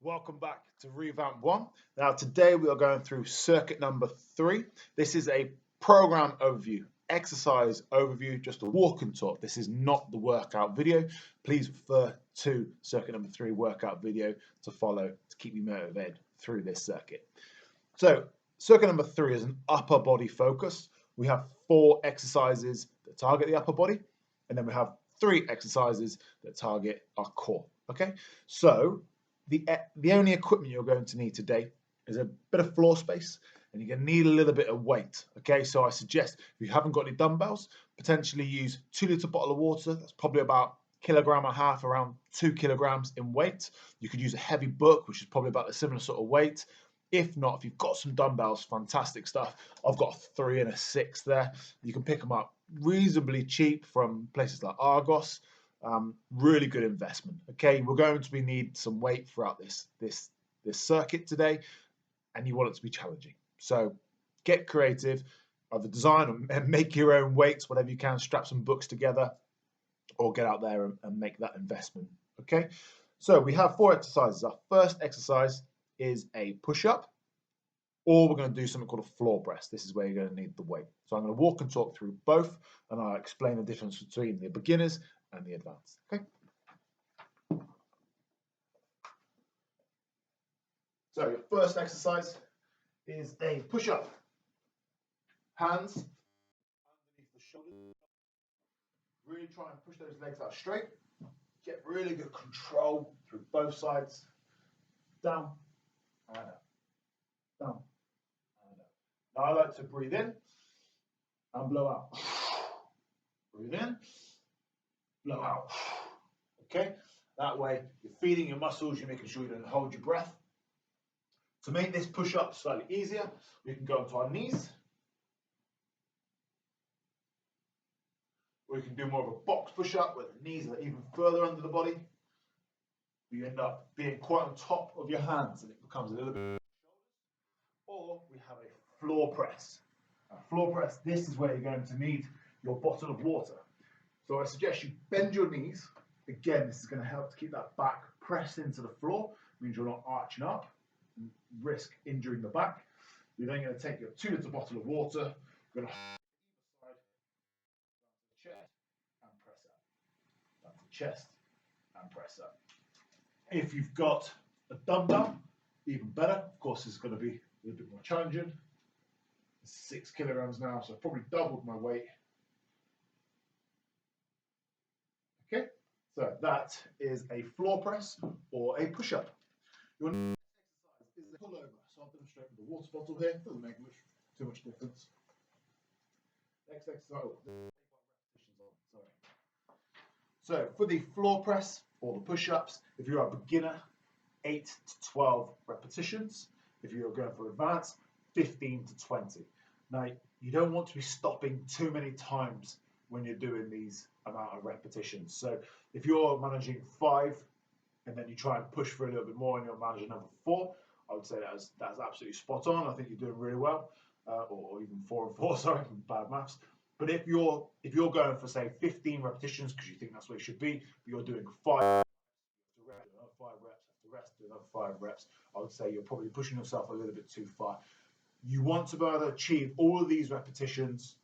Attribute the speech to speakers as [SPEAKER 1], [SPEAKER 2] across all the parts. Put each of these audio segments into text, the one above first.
[SPEAKER 1] Welcome back to reVAMP 1. Now today we are going through circuit number 3. This is a program overview, exercise overview, just a walk and talk. This is not the workout video. Please refer to circuit number 3 workout video to follow to keep you motivated through this circuit. So circuit number 3 is an upper body focus. We have 4 exercises that target the upper body, and then we have 3 exercises that target our core. Okay, so the only equipment you're going to need today is a bit of floor space, and you're going to need a little bit of weight. Okay, so I suggest if you haven't got any dumbbells, potentially use 2-litre bottle of water. That's probably about 1.5 kilograms, around 2 kilograms in weight. You could use a heavy book, which is probably about a similar sort of weight. If not, if you've got some dumbbells, fantastic stuff. I've got a 3 and a 6 there. You can pick them up reasonably cheap from places like Argos. Really good investment. Okay, we're going to need some weight throughout this circuit today, and you want it to be challenging. So get creative, either design and make your own weights, whatever you can. Strap some books together, or get out there and make that investment. Okay, so we have 4 exercises. Our first exercise is a push-up, or we're going to do something called a floor press. This is where you're going to need the weight. So I'm going to walk and talk through both, and I'll explain the difference between the beginners and the advanced. Okay. So your first exercise is a push-up. Hands underneath the shoulders. Really try and push those legs out straight. Get really good control through both sides. Down and up. Down and up. Now I like to breathe in and blow out. Breathe in, blow out. Okay, that way you're feeding your muscles, you're making sure you don't hold your breath. To make this push-up slightly easier, we can go onto our knees. Or you can do more of a box push-up where the knees are even further under the body. You end up being quite on top of your hands and it becomes a little bit. Or we have a floor press. A floor press, this is where you're going to need your bottle of water. So I suggest you bend your knees. Again, this is going to help to keep that back pressed into the floor. It means you're not arching up and risk injuring the back. You're then going to take your 2-litre bottle of water. You're going to hold either side, down to the chest and press up. Down to the chest and press up. If you've got a dumbbell, even better. Of course, it's going to be a little bit more challenging. It's 6 kilograms now, so I've probably doubled my weight. Okay, so that is a floor press or a push-up. Your next exercise is a pullover. So I'll demonstrate with the water bottle here. Doesn't make too much difference. Next exercise. So for the floor press or the push-ups, if you're a beginner, 8 to 12 repetitions. If you're going for advanced, 15 to 20. Now, you don't want to be stopping too many times when you're doing these amount of repetitions. So if you're managing 5 and then you try and push for a little bit more and you're managing number 4, I would say that's absolutely spot on. I think you're doing really well, or even 4 and 4. Sorry, bad maths. But if you're going for say 15 repetitions because you think that's where you should be, but you're doing 5 reps, rest, do another 5 reps, I would say you're probably pushing yourself a little bit too far. You want to be able to achieve all of these repetitions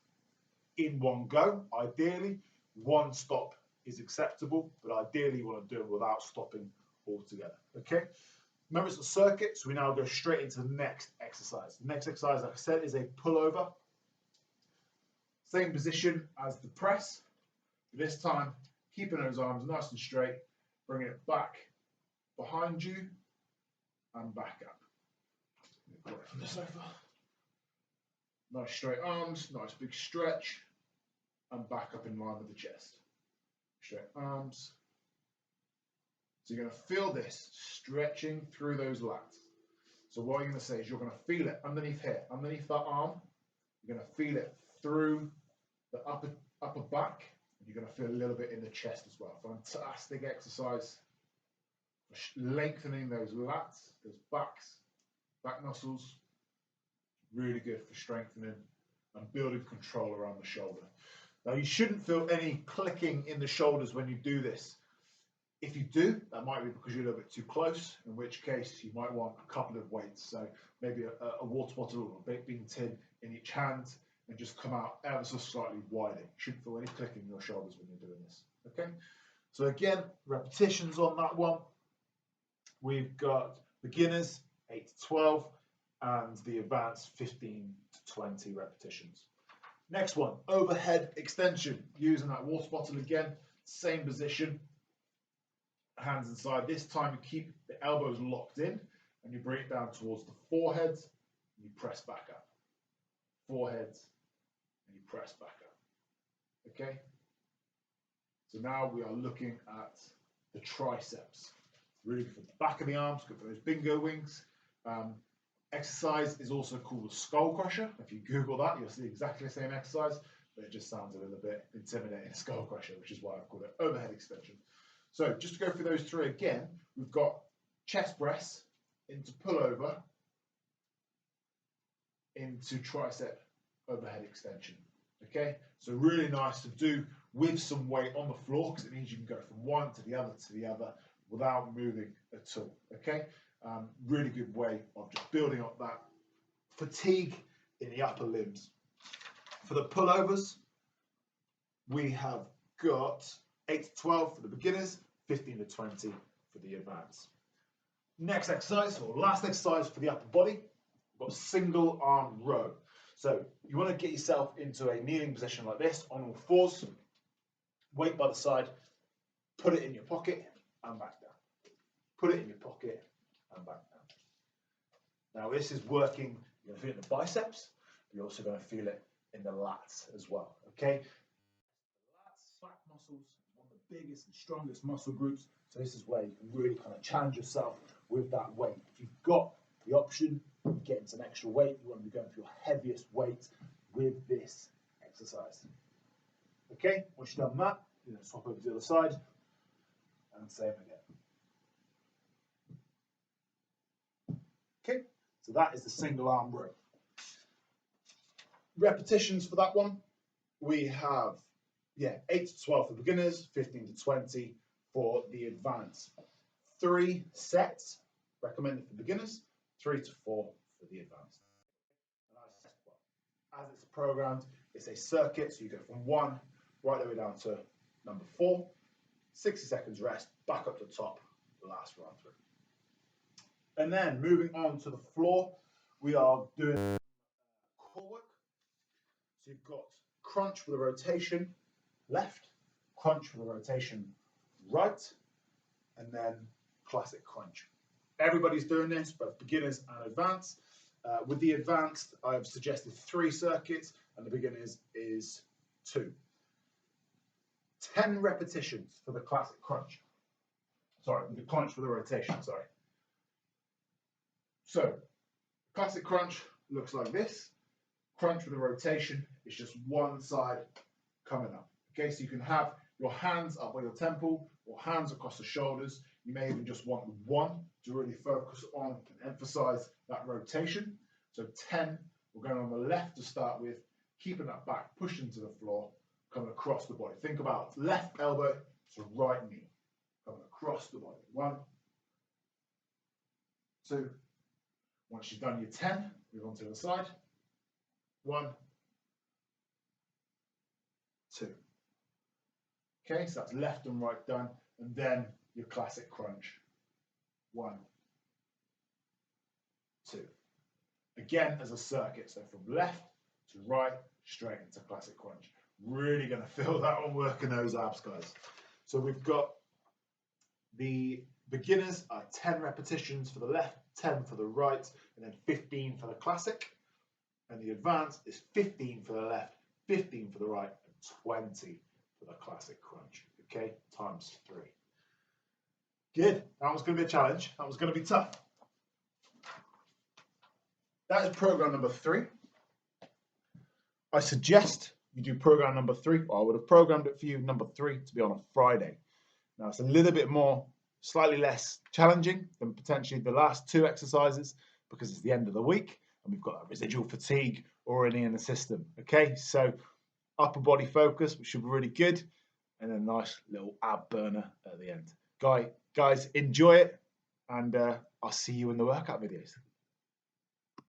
[SPEAKER 1] in one go. Ideally, 1 stop is acceptable, but ideally you want to do it without stopping altogether. Okay? Remember, it's a circuit, so we now go straight into the next exercise. The next exercise, like I said, is a pullover. Same position as the press. This time, keeping those arms nice and straight, bringing it back behind you and back up. Away from the sofa. Nice straight arms, nice big stretch, and back up in line with the chest. Straight arms. So you're going to feel this stretching through those lats. So what you're going to say is you're going to feel it underneath here, underneath that arm. You're going to feel it through the upper back. And you're going to feel a little bit in the chest as well. Fantastic exercise. Lengthening those lats, those back muscles, really good for strengthening and building control around the shoulder. Now you shouldn't feel any clicking in the shoulders when you do this. If you do, that might be because you're a little bit too close, in which case you might want a couple of weights. So maybe a water bottle or a baked bean tin in each hand and just come out ever so slightly wider. You shouldn't feel any clicking in your shoulders when you're doing this. Okay, so again, repetitions on that one. We've got beginners 8 to 12 and the advanced 15 to 20 repetitions. Next one, overhead extension, using that water bottle again, same position, hands inside. This time you keep the elbows locked in and you bring it down towards the forehead and you press back up. Forehead and you press back up. Okay? So now we are looking at the triceps. Really good for the back of the arms, good for those bingo wings. Exercise is also called a skull crusher. If you Google that, you'll see exactly the same exercise, but it just sounds a little bit intimidating, skull crusher, which is why I've called it overhead extension. So just to go through those three again, we've got chest press into pullover, into tricep overhead extension. Okay, so really nice to do with some weight on the floor because it means you can go from one to the other without moving at all. Okay, really good way of just building up that fatigue in the upper limbs. For the pullovers, we have got 8 to 12 for the beginners, 15 to 20 for the advanced. Next exercise, or last exercise for the upper body, we've got single arm row. So you want to get yourself into a kneeling position like this on all fours, weight by the side, put it in your pocket and back down. Put it in your pocket and back down. Now this is working, you're going to feel it in the biceps, but you're also going to feel it in the lats as well, okay? The lats, back muscles, one of the biggest and strongest muscle groups, so this is where you can really kind of challenge yourself with that weight. If you've got the option, getting some extra weight, you want to be going for your heaviest weight with this exercise. Okay, once you've done that, you're going to swap over to the other side and same again. Okay, so that is the single arm row. Repetitions for that one, we have 8 to 12 for beginners, 15 to 20 for the advanced. 3 sets recommended for beginners, 3 to 4 for the advanced. And as it's programmed, it's a circuit, so you go from 1 right the way down to number 4, 60 seconds rest, back up to the top, the last run through. And then moving on to the floor, we are doing core work. So you've got crunch with a rotation left, crunch with a rotation right, and then classic crunch. Everybody's doing this, both beginners and advanced. With the advanced, I've suggested 3 circuits, and the beginners is 2. 10 repetitions for the classic crunch. Sorry, the crunch with a rotation, sorry. So, classic crunch looks like this. Crunch with a rotation is just one side coming up. Okay, so you can have your hands up by your temple or hands across the shoulders. You may even just want one to really focus on and emphasize that rotation. So 10, we're going on the left to start with, keeping that back, pushing to the floor, coming across the body. Think about left elbow to right knee, coming across the body. 1, 2. Once you've done your 10, move on to the side. 1, 2. Okay, so that's left and right done, and then your classic crunch. 1, 2. Again as a circuit, so from left to right, straight into classic crunch. Really going to feel that one working those abs, guys. So we've got the beginners are 10 repetitions for the left, 10 for the right, and then 15 for the classic. And the advanced is 15 for the left, 15 for the right, and 20 for the classic crunch. Okay, times 3. Good. That was going to be a challenge. That was going to be tough. That is program number 3. I suggest you do program number 3, or I would have programmed it for you, number 3, to be on a Friday. Now, it's a little bit more, slightly less challenging than potentially the last 2 exercises because it's the end of the week and we've got that residual fatigue already in the system. Okay, so upper body focus, which should be really good, and a nice little ab burner at the end. Guys, enjoy it, and I'll see you in the workout videos.